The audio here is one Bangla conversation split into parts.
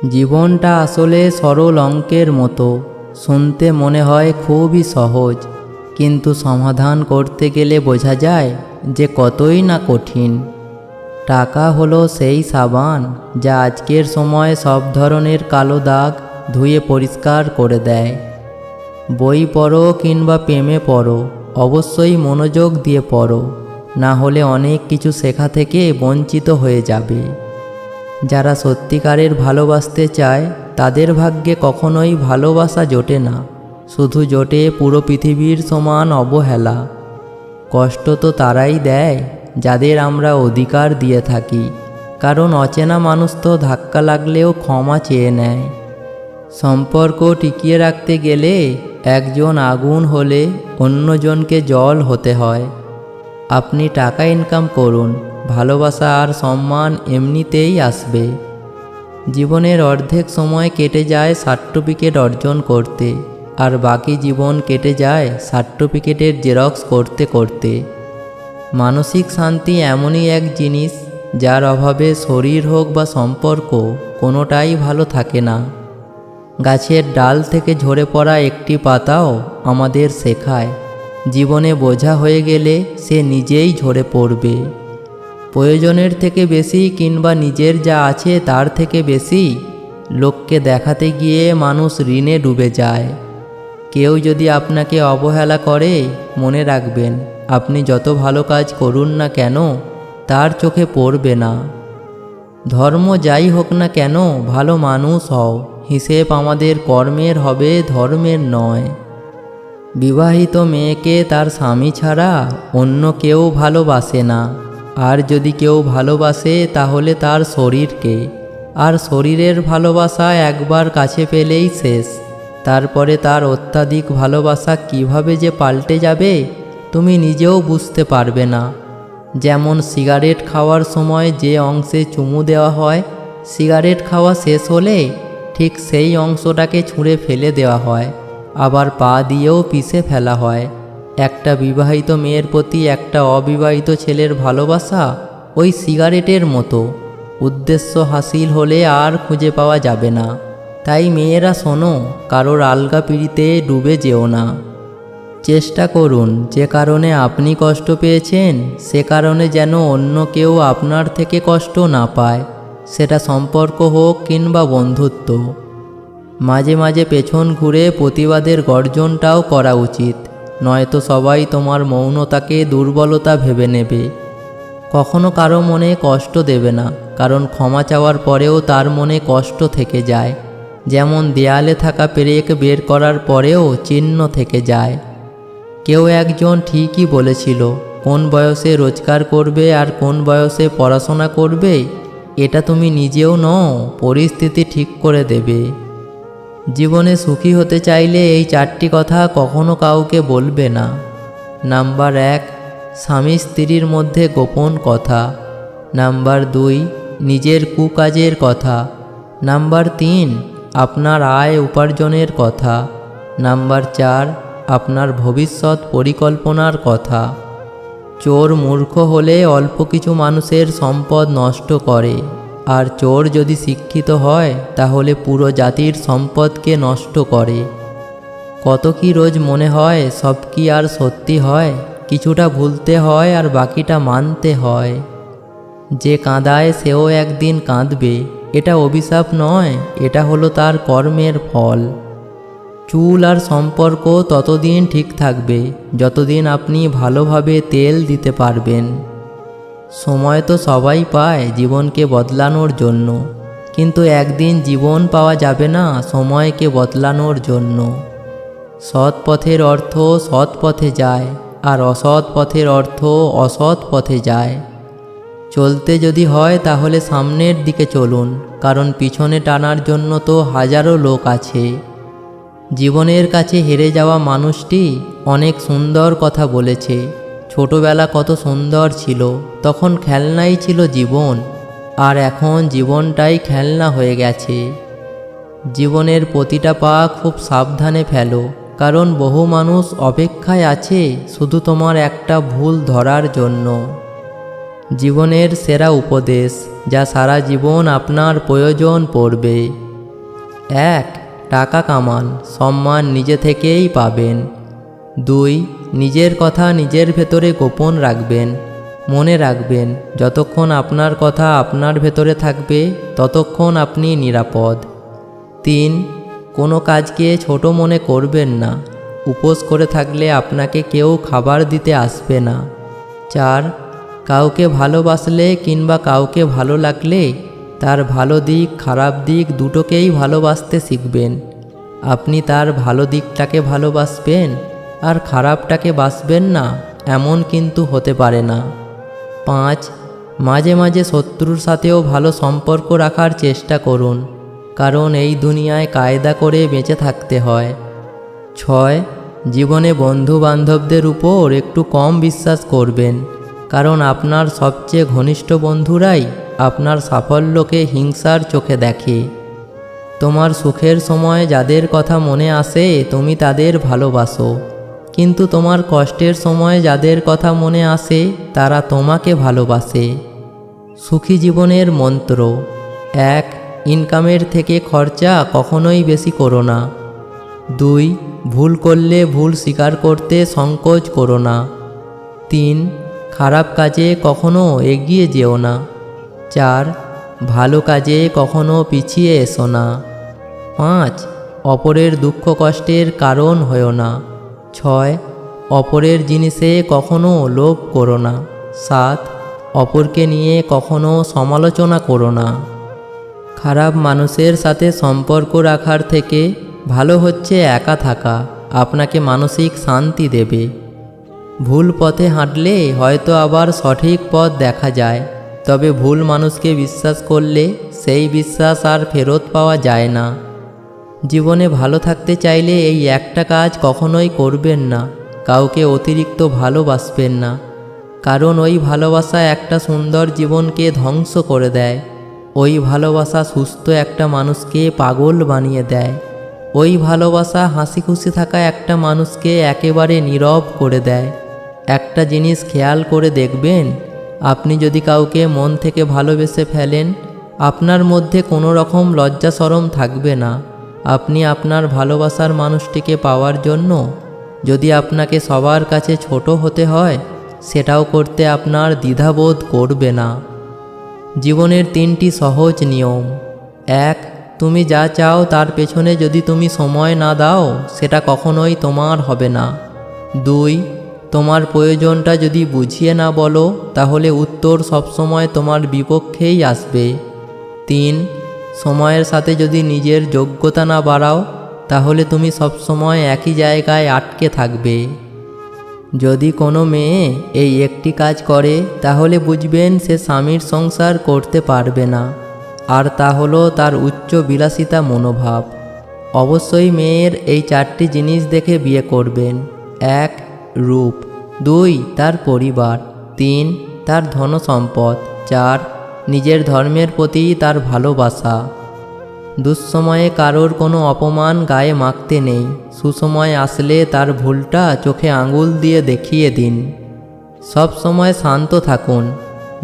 জীবনটা আসলে সরল অঙ্কের মতো, শুনতে মনে হয় খুবই সহজ, কিন্তু সমাধান করতে গেলে বোঝা যায় যে কতই না কঠিন। টাকা হলো সেই সাবান যা আজকের সময় সব ধরনের কালো দাগ ধুয়ে পরিষ্কার করে দেয়। বই পড়ো কিংবা প্রেমে পড়ো, অবশ্যই মনোযোগ দিয়ে পড়ো, না হলে অনেক কিছু শেখা থেকে বঞ্চিত হয়ে যাবে। যারা সত্যিকারের ভালোবাসতে চায় তাদের ভাগ্যে কখনোই ভালোবাসা জোটে না, শুধু জোটে পুরো পৃথিবীর সমান অবহেলা। কষ্ট তো তারাই দেয় যাদের আমরা অধিকার দিয়ে থাকি, কারণ অচেনা মানুষ তো ধাক্কা লাগলেও ক্ষমা চেয়ে নেয়। সম্পর্ক টিকিয়ে রাখতে গেলে একজন আগুন হলে অন্যজনকে জল হতে হয়। আপনি টাকা ইনকাম করুন, ভালোবাসা আর সম্মান এমনিতেই আসবে। জীবনের অর্ধেক সময় কেটে যায় সার্টিফিকেট অর্জন করতে, আর বাকি জীবন কেটে যায় সার্টিফিকেটের জেরক্স করতে করতে। মানসিক শান্তি এমনই এক জিনিস যার অভাবে শরীর হোক বা সম্পর্ক কোনোটাই ভালো থাকে না। গাছের ডাল থেকে ঝরে পড়া একটি পাতাও আমাদের শেখায়, জীবনে বোঝা হয়ে গেলে সে নিজেই ঝরে পড়বে। প্রয়োজনের থেকে বেশি কিংবা নিজের যা আছে তার থেকে বেশি লোককে দেখাতে গিয়ে মানুষ ঋণে ডুবে যায়। কেউ যদি আপনাকে অবহেলা করে, মনে রাখবেন আপনি যত ভালো কাজ করুন না কেন তার চোখে পড়বে না। ধর্ম যাই হোক না কেন, ভালো মানুষ হও, হিসেব আমাদের কর্মের হবে, ধর্মের নয়। বিবাহিত মেয়েকে তার স্বামী ছাড়া অন্য কেউ ভালোবাসে না, আর যদি কেউ ভালোবাসে তাহলে তার শরীরকে, আর শরীরের ভালোবাসা একবার কাছে পেলেই শেষ। তারপরে তার অত্যাধিক ভালোবাসা কিভাবে যে পাল্টে যাবে তুমি নিজেও বুঝতে পারবে না। যেমন সিগারেট খাওয়ার সময় যে অংশে চুমু দেওয়া হয়, সিগারেট খাওয়া শেষ হলে ঠিক সেই অংশটাকে ছুঁড়ে ফেলে দেওয়া হয়, আবার পা দিয়েও পিষে ফেলা হয়। একটা বিবাহিত মেয়ের প্রতি একটা অবিবাহিত ছেলের ভালোবাসা ওই সিগারেটের মতো, উদ্দেশ্য হাসিল হলে আর খুঁজে পাওয়া যাবে না। তাই মেয়েরা শোনো, কারোর আলগা পিড়িতে ডুবে যেও না। চেষ্টা করুন যে কারণে আপনি কষ্ট পেয়েছেন সে কারণে যেন অন্য কেউ আপনার থেকে কষ্ট না পায়, সেটা সম্পর্ক হোক কিংবা বন্ধুত্ব। মাঝে মাঝে পেছন ঘুরে প্রতিবাদের গর্জনটাও করা উচিত, নয়তো সবাই তোমার মৌনতাকে দুর্বলতা ভেবে নেবে। কখনো কারো মনে কষ্ট দেবে না, কারণ ক্ষমা চাওয়ার পরেও তার মনে কষ্ট থেকে যায়, যেমন দেয়ালে থাকা পেরেক বের করার পরেও চিহ্ন থেকে যায়। কেউ একজন ঠিকই বলেছিল, কোন বয়সে রোজগার করবে আর কোন বয়সে পড়াশোনা করবে এটা তুমি নিজেও নও, পরিস্থিতি ঠিক করে দেবে। জীবনে সুখী হতে চাইলে এই 4টি কথা কখনো কাউকে বলবে না। নাম্বার 1, স্বামী স্ত্রীর মধ্যে গোপন কথা। নাম্বার 2, নিজের কুকাজের কথা। নাম্বার 3, আপনার আয় উপার্জনের কথা। নাম্বার 4, আপনার ভবিষ্যৎ পরিকল্পনার কথা। চোর মূর্খ হলে অল্প কিছু মানুষের সম্পদ নষ্ট করে, আর চোর যদি শিক্ষিত হয় তাহলে পুরো জাতির সম্পদকে নষ্ট করে। কত কি রোজ মনে হয় সব কি আর সত্যি হয়? কিছুটা ভুলতে হয় আর বাকিটা মানতে হয়। যে কাঁদায় সেও একদিন কাঁদবে, এটা অভিশাপ নয়, এটা হলো তার কর্মের ফল। চুল আর সম্পর্ক ততদিন ঠিক থাকবে যতদিন আপনি ভালোভাবে তেল দিতে পারবেন। সময় তো সবাই পায় জীবনকে বদলানোর জন্য, কিন্তু একদিন জীবন পাওয়া যাবে না সময়কে বদলানোর জন্য। সৎ পথের অর্থ সৎ পথে যায়, আর অসৎ পথের অর্থ অসৎ পথে যায়। চলতে যদি হয় তাহলে সামনের দিকে চলুন, কারণ পিছনে টানার জন্য তো হাজারো লোক আছে। জীবনের কাছে হেরে যাওয়া মানুষটি অনেক সুন্দর কথা বলেছে। ছোটবেলা কত সুন্দর ছিল, তখন খেলনাই ছিল জীবন, আর এখন জীবনটাই খেলনা হয়ে গেছে। জীবনের প্রতিটা পা খুব সাবধানে ফেলো, কারণ বহু মানুষ অপেক্ষায় আছে শুধু তোমার একটা ভুল ধরার জন্য। জীবনের সেরা উপদেশ যা সারা জীবন আপনার প্রয়োজন পড়বে। 1. টাকা কামান, সম্মান নিজে থেকেই পাবেন। 2. নিজের কথা নিজের ভেতরে গোপন রাখবেন। মনে রাখবেন, যতক্ষণ আপনার কথা আপনার ভেতরে থাকবে ততক্ষণ আপনি নিরাপদ। 3. কোনো কাজকে ছোট মনে করবেন না। উপোস করে থাকলে আপনাকে কেউ খাবার দিতে আসবে না। 4. কাউকে ভালোবাসলে কিংবা কাউকে ভালো লাগলে তার ভালো দিক খারাপ দিক দুটোকেই ভালোবাসতে শিখবেন। আপনি তার ভালো দিকটাকে ভালোবাসবেন আর খারাপটাকে বাসবেন না, এমন কিন্তু হতে পারে না। 5. মাঝে মাঝে শত্রুর সাথেও ভালো সম্পর্ক রাখার চেষ্টা করুন, কারণ এই দুনিয়ায় কায়দা করে বেঁচে থাকতে হয়। 6. জীবনে বন্ধু বান্ধবদের উপর একটু কম বিশ্বাস করবেন, কারণ আপনার সবচেয়ে ঘনিষ্ঠ বন্ধুরাই আপনার সাফল্যকে হিংসার চোখে দেখে। তোমার সুখের সময় যাদের কথা মনে আসে তুমি তাদের ভালোবাসো, কিন্তু তোমার কষ্টের সময় যাদের কথা মনে আসে তারা তোমাকে ভালোবাসে। সুখী জীবনের মন্ত্র: 1. ইনকামের থেকে খরচা কখনোই বেশি করো না। 2. ভুল করলে ভুল স্বীকার করতে সংকোচ করো না। 3. খারাপ কাজে কখনো এগিয়ে যেও না। 4. ভালো কাজে কখনো পিছিয়ে এসো না। 5. অপরের দুঃখ কষ্টের কারণ হয়ো না। 6. অপরের জিনিসে কখনো লোভ করো না। 7. অপরকে নিয়ে কখনো সমালোচনা করো না। খারাপ মানুষের সাথে সম্পর্ক রাখার থেকে ভালো হচ্ছে একা থাকা, আপনাকে মানসিক শান্তি দেবে। ভুল পথে হাঁটলে হয়তো আবার সঠিক পথ দেখা যায়, তবে ভুল মানুষকে বিশ্বাস করলে সেই বিশ্বাস আর ফেরত পাওয়া যায় না। জীবনে ভালো থাকতে চাইলে এই একটা কাজ কখনোই করবেন না, কাউকে অতিরিক্ত ভালোবাসবেন না, কারণ ওই ভালোবাসা একটা সুন্দর জীবনকে ধ্বংস করে দেয়। ওই ভালোবাসা সুস্থ একটা মানুষকে পাগল বানিয়ে দেয়। ওই ভালোবাসা হাসি খুশি থাকা একটা মানুষকে একেবারে নীরব করে দেয়। একটা জিনিস খেয়াল করে দেখবেন, আপনি যদি কাউকে মন থেকে ভালোবেসে ফেলেন, আপনার মধ্যে কোনো রকম লজ্জা শরম থাকবে না। আপনি আপনার ভালোবাসার মানুষটিকে পাওয়ার জন্য যদি আপনাকে সবার কাছে ছোট হতে হয়, সেটাও করতে আপনার দ্বিধাবোধ করবে না। জীবনের 3টি সহজ নিয়ম: 1. তুমি যা চাও তার পেছনে যদি তুমি সময় না দাও, সেটা কখনোই তোমার হবে না। 2. তোমার প্রয়োজনটা যদি বুঝিয়ে না বলো, তাহলে উত্তর সবসময় তোমার বিপক্ষেই আসবে। 3. সময়ের সাথে যদি নিজের যোগ্যতা না বাড়াও, তাহলে তুমি সবসময় একই জায়গায় আটকে থাকবে। যদি কোনো মেয়ে এই একটি কাজ করে, তাহলে বুঝবেন সে স্বামীর সংসার করতে পারবে না, আর তা হলো তার উচ্চ বিলাসিতা মনোভাব। অবশ্যই মেয়ের এই 4টি জিনিস দেখে বিয়ে করবেন: 1. রূপ, 2. তার পরিবার, 3. তার ধনসম্পদ, 4. নিজের ধর্মের প্রতি তার ভালোবাসা। দুঃসময়ে কারোর কোনো অপমান গায়ে মাখতে নেই, সুসময় আসলে তার ভুলটা চোখে আঙুল দিয়ে দেখিয়ে দিন। সব সময় শান্ত থাকুন,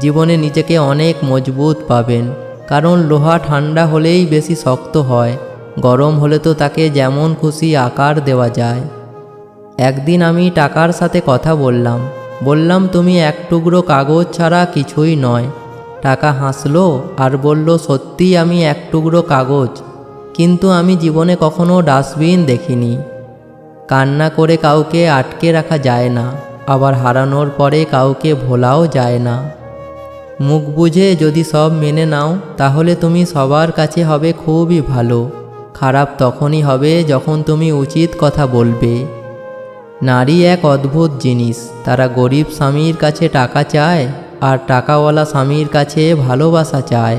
জীবনে নিজেকে অনেক মজবুত পাবেন, কারণ লোহা ঠান্ডা হলেই বেশি শক্ত হয়, গরম হলে তো তাকে যেমন খুশি আকার দেওয়া যায়। একদিন আমি টাকার সাথে কথা বললাম তুমি এক টুকরো কাগজ ছাড়া কিছুই নয়। টাকা হাসলো আর বলল, সত্যিই আমি এক টুকরো কাগজ, কিন্তু আমি জীবনে কখনো ডাস্টবিন দেখিনি। কান্না করে কাউকে আটকে রাখা যায় না, আবার হারানোর পরে কাউকে ভোলাও যায় না। মুখ বুঝে যদি সব মেনে নাও, তাহলে তুমি সবার কাছে হবে খুবই ভালো। খারাপ তখনই হবে যখন তুমি উচিত কথা বলবে। নারী এক অদ্ভুত জিনিস, তারা গরিব স্বামীর কাছে টাকা চায় আর টাকাওয়ালা স্বামীর কাছে ভালোবাসা চায়।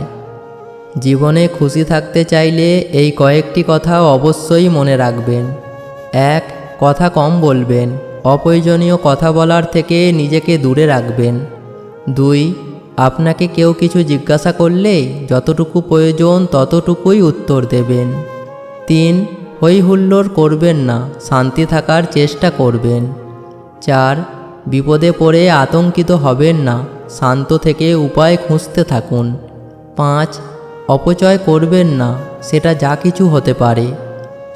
জীবনে খুশি থাকতে চাইলে এই কয়েকটি কথা অবশ্যই মনে রাখবেন। 1. কথা কম বলবেন, অপ্রয়োজনীয় কথা বলার থেকে নিজেকে দূরে রাখবেন। 2. আপনাকে কেউ কিছু জিজ্ঞাসা করলে যতটুকু প্রয়োজন ততটুকুই উত্তর দেবেন। 3. হই হুল্লোড় করবেন না, শান্তি থাকার চেষ্টা করবেন। 4. বিপদে পড়ে আতঙ্কিত হবেন না, শান্ত থেকে উপায় খুঁজতে থাকুন। 5. অপচয় করবেন না, সেটা যা কিছু হতে পারে।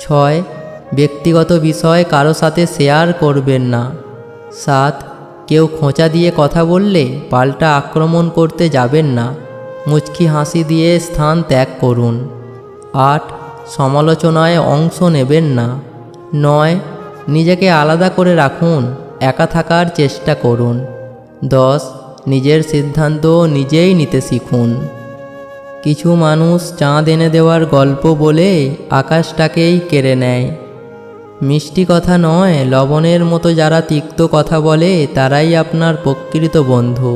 6. ব্যক্তিগত বিষয় কারো সাথে শেয়ার করবেন না। 7. কেউ খোঁচা দিয়ে কথা বললে পাল্টা আক্রমণ করতে যাবেন না, মুচকি হাসি দিয়ে স্থান ত্যাগ করুন। 8. সমালোচনায় অংশ নেবেন না। 9. নিজেকে আলাদা করে রাখুন, একা থাকার চেষ্টা করুন। 10. নিজের সিদ্ধান্ত নিজেই নিতে শিখুন। কিছু মানুষ চাঁদ এনে দেওয়ার গল্প বলে আকাশটাকেই কেড়ে নেয়। মিষ্টি কথা নয়, লবণের মতো যারা তিক্ত কথা বলে তারাই আপনার প্রকৃত বন্ধু।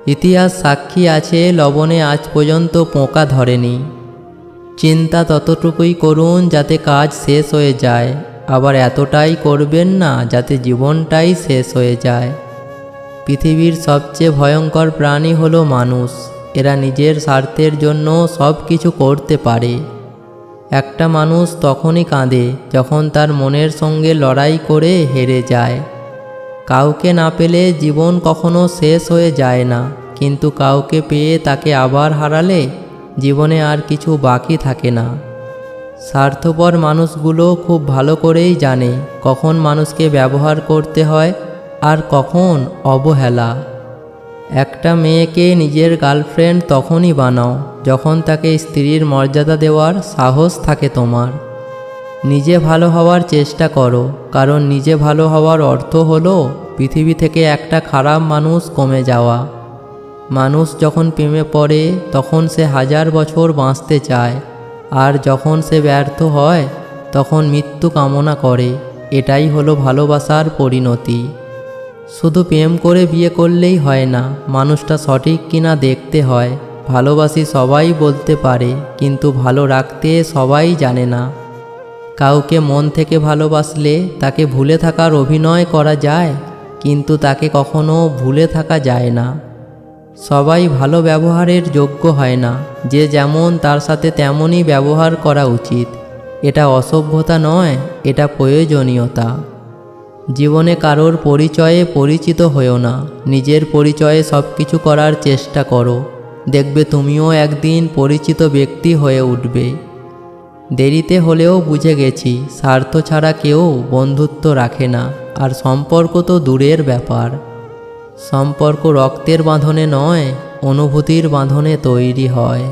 ইতিহাস সাক্ষী আছে, লবণে আজ পর্যন্ত পোকা ধরেনি। চিন্তা ততটুকুই করুন যাতে কাজ শেষ হয়ে যায়, আবার এতটাই করবেন না যাতে জীবনটাই শেষ হয়ে যায়। পৃথিবীর সবচেয়ে ভয়ঙ্কর প্রাণী হলো মানুষ। এরা নিজের স্বার্থের জন্য সব কিছু করতে পারে। একটা মানুষ তখনই কাঁদে যখন তার মনের সঙ্গে লড়াই করে হেরে যায়। কাউকে না পেলে জীবন কখনো শেষ হয়ে যায় না, কিন্তু কাউকে পেয়ে তাকে আবার হারালে জীবনে আর কিছু বাকি থাকে না। স্বার্থপর মানুষগুলো খুব ভালো করেই জানে কখন মানুষকে ব্যবহার করতে হয় আর কখন অবহেলা। একটা মেয়েকে নিজের গার্লফ্রেন্ড তখনই বানাও যখন তাকে স্ত্রীর মর্যাদা দেওয়ার সাহস থাকে তোমার। নিজে ভালো হওয়ার চেষ্টা করো, কারণ নিজে ভালো হওয়ার অর্থ হলো পৃথিবী থেকে একটা খারাপ মানুষ কমে যাওয়া। মানুষ যখন প্রেমে পড়ে তখন সে 1000 বছর বাঁচতে চায়, আর যখন সে ব্যর্থ হয় তখন মৃত্যু কামনা করে। এটাই হলো ভালোবাসার পরিণতি। শুধু প্রেম করে বিয়ে করলেই হয় না, মানুষটা সঠিক কিনা দেখতে হয়। ভালোবাসি সবাই বলতে পারে, কিন্তু ভালো রাখতে সবাই জানে না। কাউকে মন থেকে ভালোবাসলে তাকে ভুলে থাকার অভিনয় করা যায়, কিন্তু তাকে কখনো ভুলে থাকা যায় না। সবাই ভালো ব্যবহারের যোগ্য হয় না, যে যেমন তার সাথে তেমনই ব্যবহার করা উচিত। এটা অসভ্যতা নয়, এটা প্রয়োজনীয়তা। জীবনে কারোর পরিচয়ে পরিচিত হয়েও না, নিজের পরিচয়ে সব কিছু করার চেষ্টা করো। দেখবে তুমিও একদিন পরিচিত ব্যক্তি হয়ে উঠবে। দেরিতে হলেও বুঝে গেছি, স্বার্থ ছাড়া কেউ বন্ধুত্ব রাখে না, আর সম্পর্ক তো দূরের ব্যাপার। সম্পর্ক রক্তের বাঁধনে নয়, অনুভূতির বাঁধনে তৈরি হয়।